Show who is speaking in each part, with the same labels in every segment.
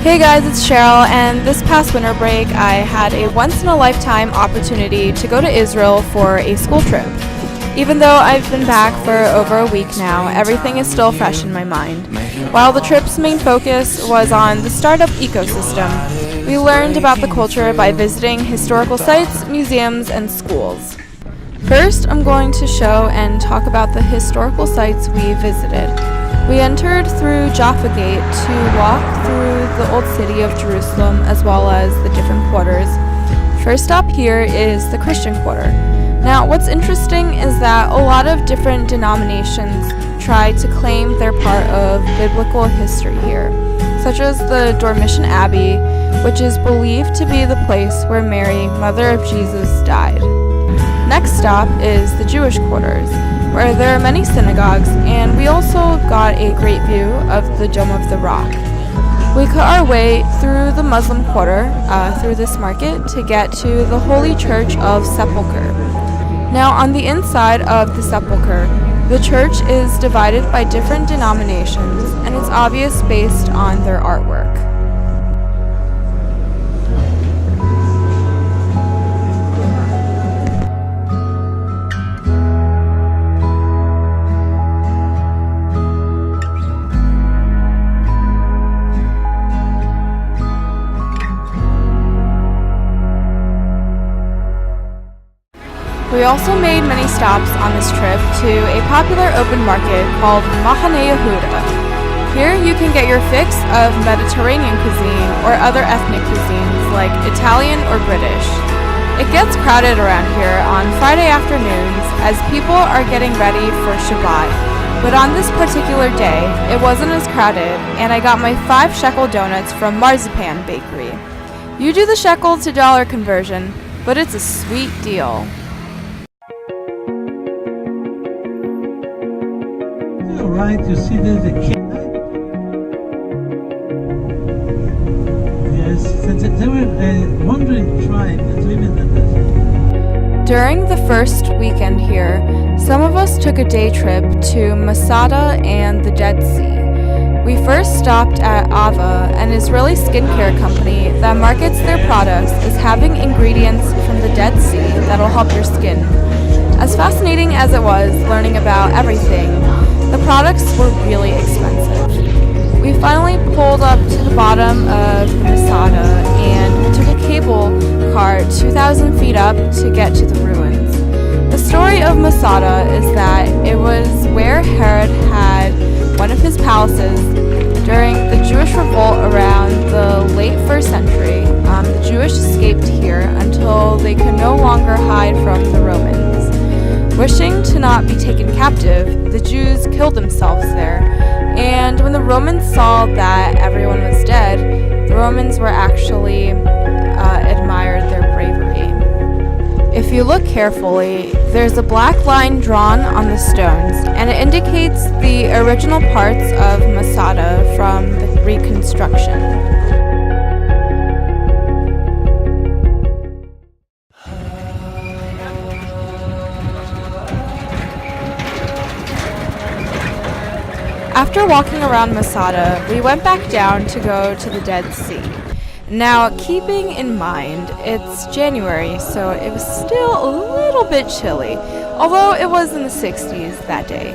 Speaker 1: Hey guys, it's Cheryl, and this past winter break I had a once-in-a-lifetime opportunity to go to Israel for a school trip. Even though I've been back for over a week now, everything is still fresh in my mind. While the trip's main focus was on the startup ecosystem, we learned about the culture by visiting historical sites, museums, and schools. First, I'm going to show and talk about the historical sites we visited. We entered through Jaffa Gate to walk through the old city of Jerusalem as well as the different quarters. First stop here is the Christian quarter. Now, what's interesting is that a lot of different denominations try to claim their part of biblical history here, such as the Dormition Abbey, which is believed to be the place where Mary, mother of Jesus, died. Next stop is the Jewish quarters, where there are many synagogues, and we also got a great view of the Dome of the Rock. We cut our way through the Muslim quarter, through this market, to get to the Holy Church of Sepulchre. Now, on the inside of the Sepulchre, the church is divided by different denominations, and it's obvious based on their artwork. We also made many stops on this trip to a popular open market called Machane Yehuda. Here you can get your fix of Mediterranean cuisine or other ethnic cuisines like Italian or British. It gets crowded around here on Friday afternoons as people are getting ready for Shabbat. But on this particular day, it wasn't as crowded, and I got my 5 shekel donuts from Marzipan Bakery. You do the shekel to dollar conversion, but it's a sweet deal.
Speaker 2: Right, you see there's a kid. Yes, they were a wandering tribe that lived in the desert.
Speaker 1: During the first weekend here, some of us took a day trip to Masada and the Dead Sea. We first stopped at Ava, an Israeli skincare company that markets their products as having ingredients from the Dead Sea that'll help your skin. As fascinating as it was learning about everything, the products were really expensive. We finally pulled up to the bottom of Masada and took a cable car 2,000 feet up to get to the ruins. The story of Masada is that it was where Herod had one of his palaces during the Jewish revolt around the late 1st century. The Jewish escaped here until they could no longer hide from the Romans. Wishing to not be taken captive, the Jews killed themselves there, and when the Romans saw that everyone was dead, the Romans were actually admired their bravery. If you look carefully, there's a black line drawn on the stones, and it indicates the original parts of Masada from the reconstruction. After walking around Masada, we went back down to go to the Dead Sea. Now, keeping in mind, it's January, so it was still a little bit chilly, although it was in the 60s that day.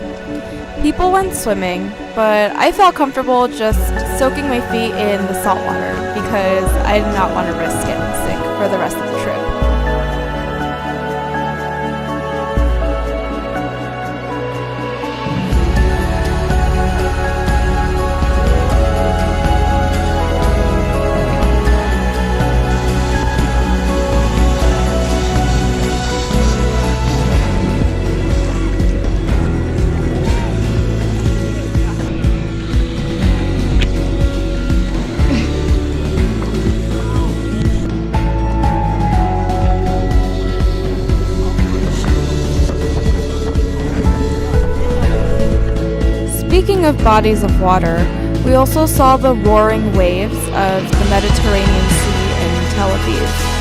Speaker 1: People went swimming, but I felt comfortable just soaking my feet in the salt water because I did not want to risk getting sick for the rest of the trip. Speaking of bodies of water, we also saw the roaring waves of the Mediterranean Sea in Tel Aviv.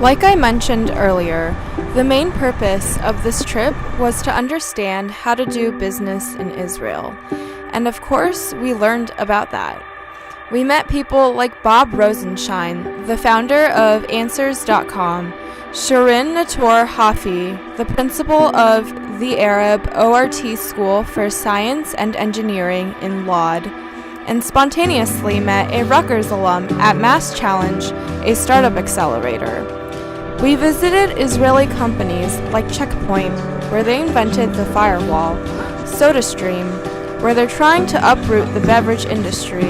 Speaker 1: Like I mentioned earlier, the main purpose of this trip was to understand how to do business in Israel. And of course, we learned about that. We met people like Bob Rosenshine, the founder of Answers.com, Shirin Nator Hafi, the principal of the Arab ORT School for Science and Engineering in Lod, and spontaneously met a Rutgers alum at Mass Challenge, a startup accelerator. We visited Israeli companies like Checkpoint, where they invented the firewall, SodaStream, where they're trying to uproot the beverage industry,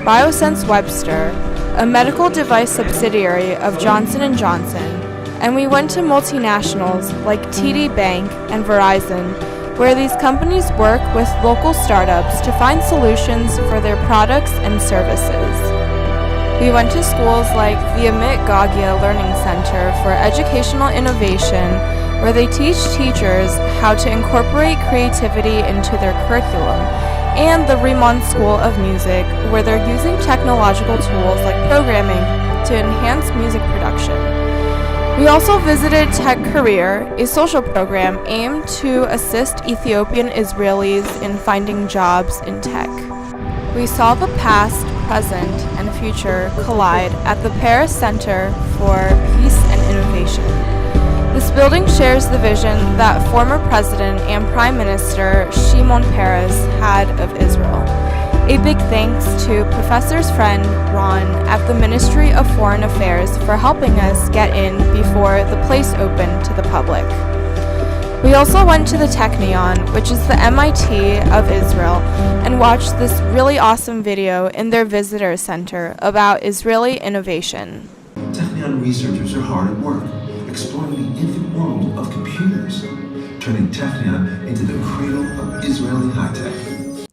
Speaker 1: Biosense Webster, a medical device subsidiary of Johnson & Johnson, and we went to multinationals like TD Bank and Verizon, where these companies work with local startups to find solutions for their products and services. We went to schools like the Amit GOGYA Learning Center for Educational Innovation, where they teach teachers how to incorporate creativity into their curriculum, and the Rimon School of Music, where they're using technological tools like programming to enhance music production. We also visited Tech Career, a social program aimed to assist Ethiopian Israelis in finding jobs in tech. We saw the past, present, and future collide at the Paris Center for Peace and Innovation. This building shares the vision that former President and Prime Minister Shimon Peres had of Israel. A big thanks to Professor's friend Ron at the Ministry of Foreign Affairs for helping us get in before the place opened to the public. We also went to the Technion, which is the MIT of Israel, and watched this really awesome video in their visitor center about Israeli innovation.
Speaker 3: Technion researchers are hard at work, exploring the infinite world of computers, turning Technion into the cradle of Israeli high-tech.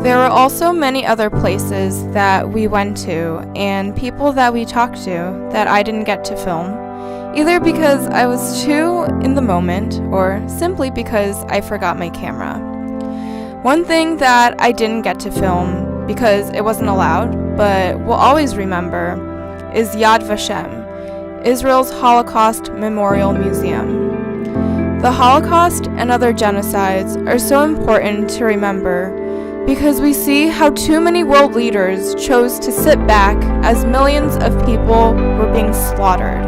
Speaker 1: There were also many other places that we went to and people that we talked to that I didn't get to film, either because I was too in the moment or simply because I forgot my camera. One thing that I didn't get to film because it wasn't allowed, but will always remember, is Yad Vashem, Israel's Holocaust Memorial Museum. The Holocaust and other genocides are so important to remember because we see how too many world leaders chose to sit back as millions of people were being slaughtered.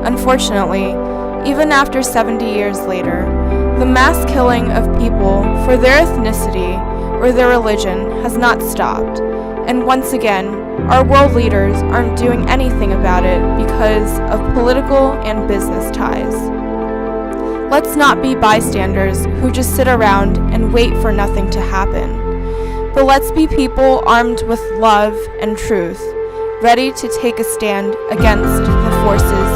Speaker 1: Unfortunately, even after 70 years later, the mass killing of people for their ethnicity or their religion has not stopped, and once again, our world leaders aren't doing anything about it because of political and business ties. Let's not be bystanders who just sit around and wait for nothing to happen, but let's be people armed with love and truth, ready to take a stand against the forces